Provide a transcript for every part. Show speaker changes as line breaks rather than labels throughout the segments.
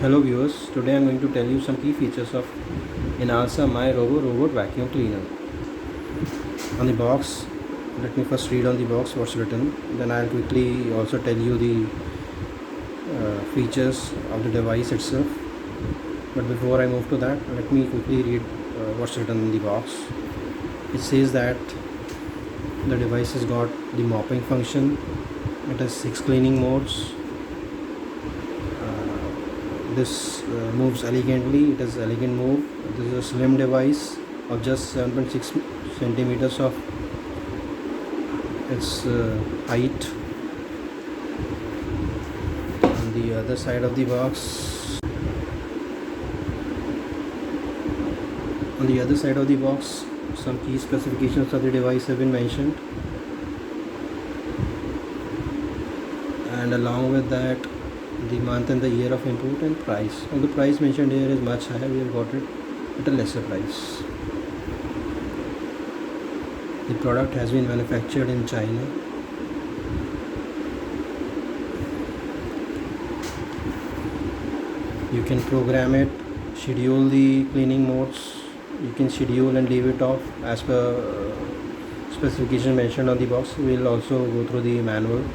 Hello viewers, today I am going to tell you some key features of Inalsa My Robo Robot Vacuum Cleaner. On the box, let me first read on the box what's written, then I'll quickly also tell you the features of the device itself. But before I move to that, let me quickly read what's written in the box. It says that the device has got the mopping function, it has 6 cleaning modes. This moves elegantly, it is elegant move. This is a slim device of just 7.6 centimeters of its height. On the other side of the box, some key specifications of the device have been mentioned, and along with that the month and the year of import and price. And the price mentioned here is much higher, we have got it at a lesser price. The product has been manufactured in China. You can program it, schedule the cleaning modes, you can schedule and leave it off as per specification mentioned on the box. We will also go through the manual.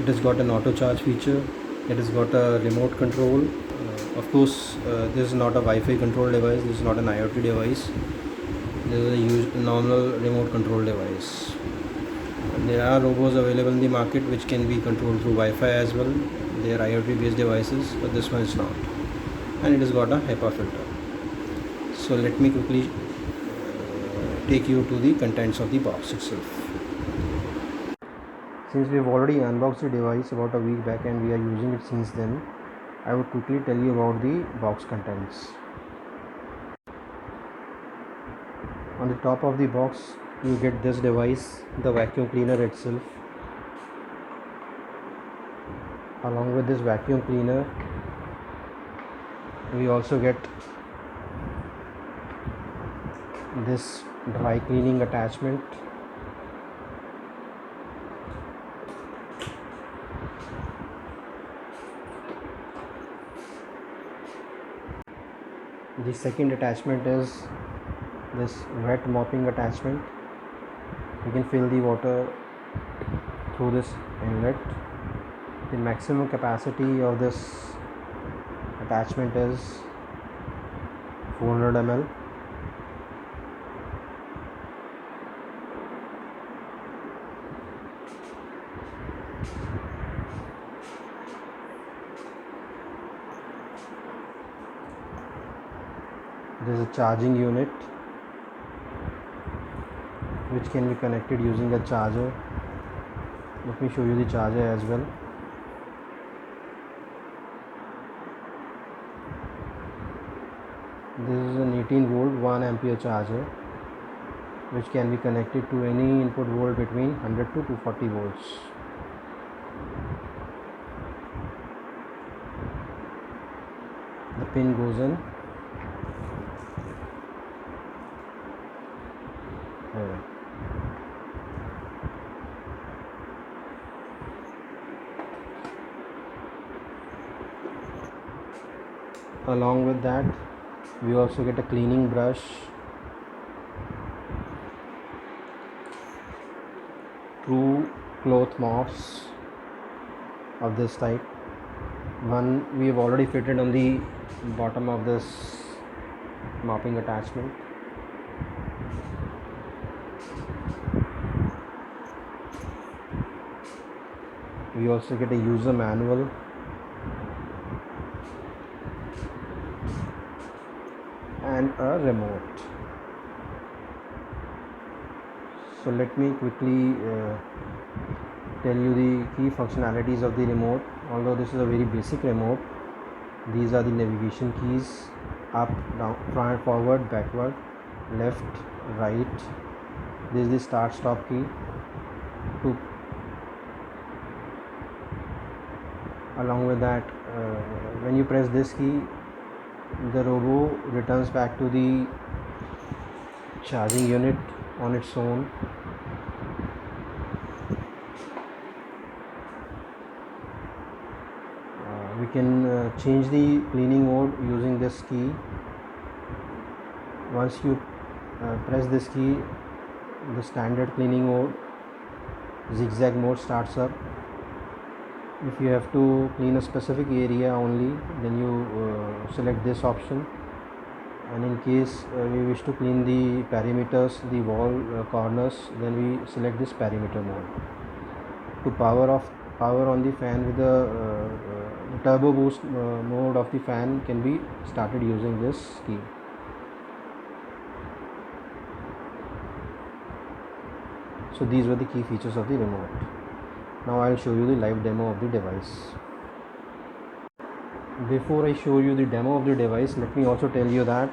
It has got an auto charge feature, it has got a remote control. Of course, this is not a Wi-Fi control device, this is not an IoT device, this is a normal remote control device. There are robots available in the market which can be controlled through Wi-Fi as well. They are IoT based devices, but this one is not, and it has got a HEPA filter. So let me quickly take you to the contents of the box itself. Since we have already unboxed the device about a week back and we are using it since then, I would quickly tell you about the box contents. On the top of the box you get this device, the vacuum cleaner itself. Along with this vacuum cleaner we also get this dry cleaning attachment. The second attachment is this wet mopping attachment. You can fill the water through this inlet. The maximum capacity of this attachment is 400 ml. There is a charging unit which can be connected using a charger. Let me show you the charger as well. This is an 18 volt 1 ampere charger which can be connected to any input volt between 100 to 240 volts. The pin goes in here. Along with that we also get a cleaning brush, two cloth mops of this type. One we have already fitted on the bottom of this mopping attachment. We also get a user manual, and a remote. So let me quickly tell you the key functionalities of the remote. Although this is a very basic remote, these are the navigation keys: up, down, front, forward, backward, left, right. This is the start stop key. Along with that, when you press this key, the robo returns back to the charging unit on its own. We You can change the cleaning mode using this key. Once you press this key, the standard cleaning mode, zigzag mode, starts up. If you have to clean a specific area only, then you select this option, and in case we wish to clean the perimeters, the wall corners, then we select this perimeter mode. To power on the fan with the turbo boost mode of the fan can be started using this key. So these were the key features of the remote. Now I'll show you the live demo of the device. Before I show you the demo of the device, let me also tell you that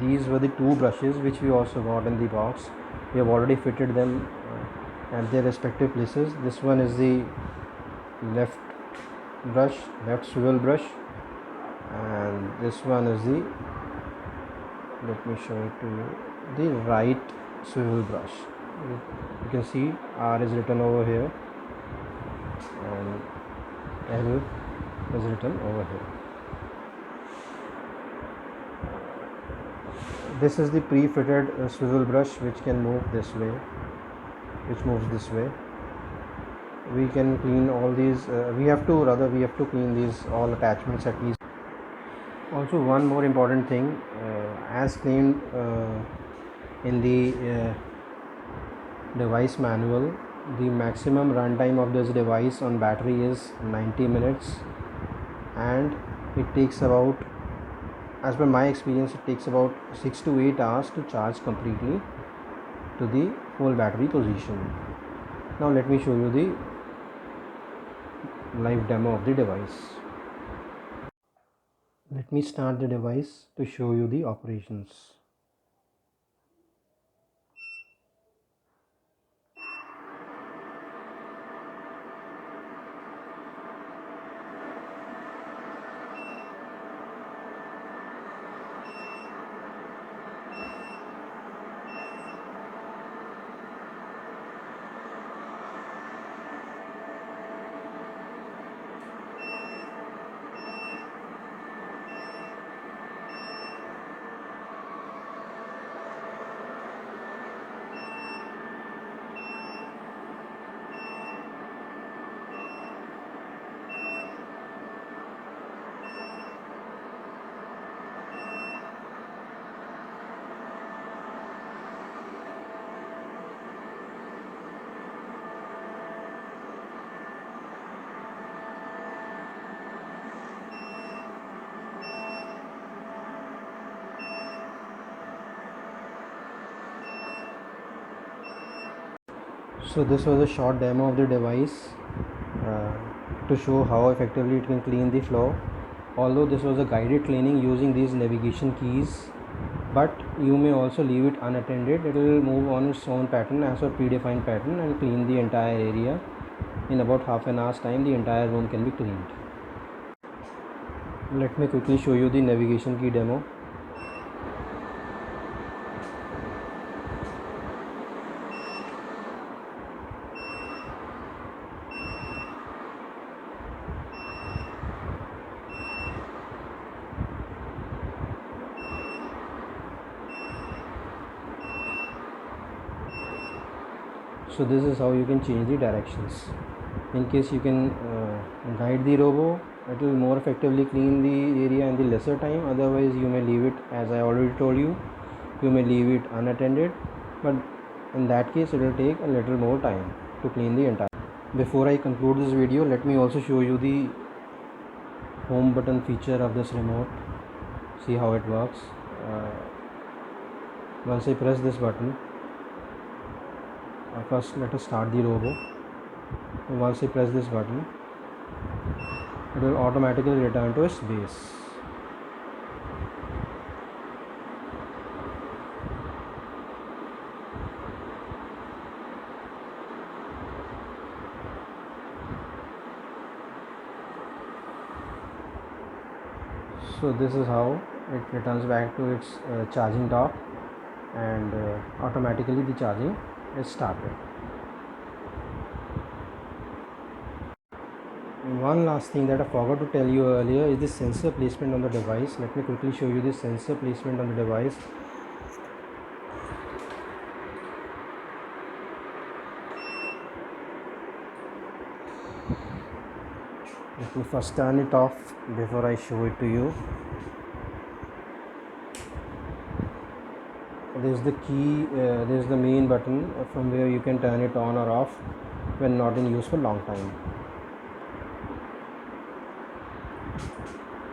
these were the two brushes which we also got in the box. We have already fitted them at their respective places. This one is the left swivel brush, and this one is the, let me show it to you, the right swivel brush. You can see R is written over here and L is written over here. This is the pre-fitted swivel brush which can move this way, which moves this way. We can clean all these, we have to clean these all attachments at least. Also, one more important thing, as claimed in the device manual, the maximum runtime of this device on battery is 90 minutes, and it takes about, as per my experience, it takes about 6 to 8 hours to charge completely to the full battery position. Now let me show you the live demo of the device. Let me start the device to show you the operations. So this was a short demo of the device to show how effectively it can clean the floor. Although this was a guided cleaning using these navigation keys, but you may also leave it unattended. It will move on its own pattern, as a predefined pattern, and clean the entire area. In about half an hour's time, the entire room can be cleaned. Let me quickly show you the navigation key demo. So this is how you can change the directions. In case you can guide the robo, it will more effectively clean the area in the lesser time. Otherwise you may leave it, as I already told you, you may leave it unattended, but in that case it will take a little more time to clean the entire. Before I conclude this video, let me also show you the home button feature of this remote. See how it works. Once I press this button, first let us start the robo. Once I press this button, it will automatically return to its base. So this is how it returns back to its charging dock, and automatically the charging is started. One last thing that I forgot to tell you earlier is the sensor placement on the device. Let me quickly show you the sensor placement on the device. Let me first turn it off before I show it to you. This is the key, this is the main button from where you can turn it on or off when not in use for long time.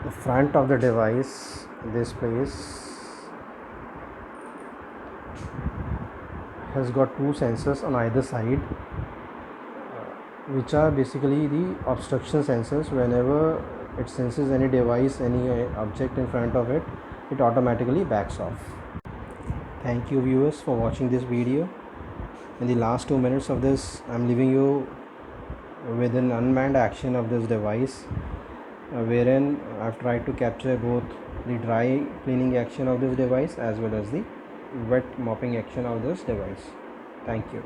The front of the device, this place has got two sensors on either side, which are basically the obstruction sensors. Whenever it senses any device, any object in front of it, it automatically backs off. Thank you viewers for watching this video. In the last 2 minutes of this, I'm leaving you with an unmanned action of this device, wherein I've tried to capture both the dry cleaning action of this device as well as the wet mopping action of this device. Thank you.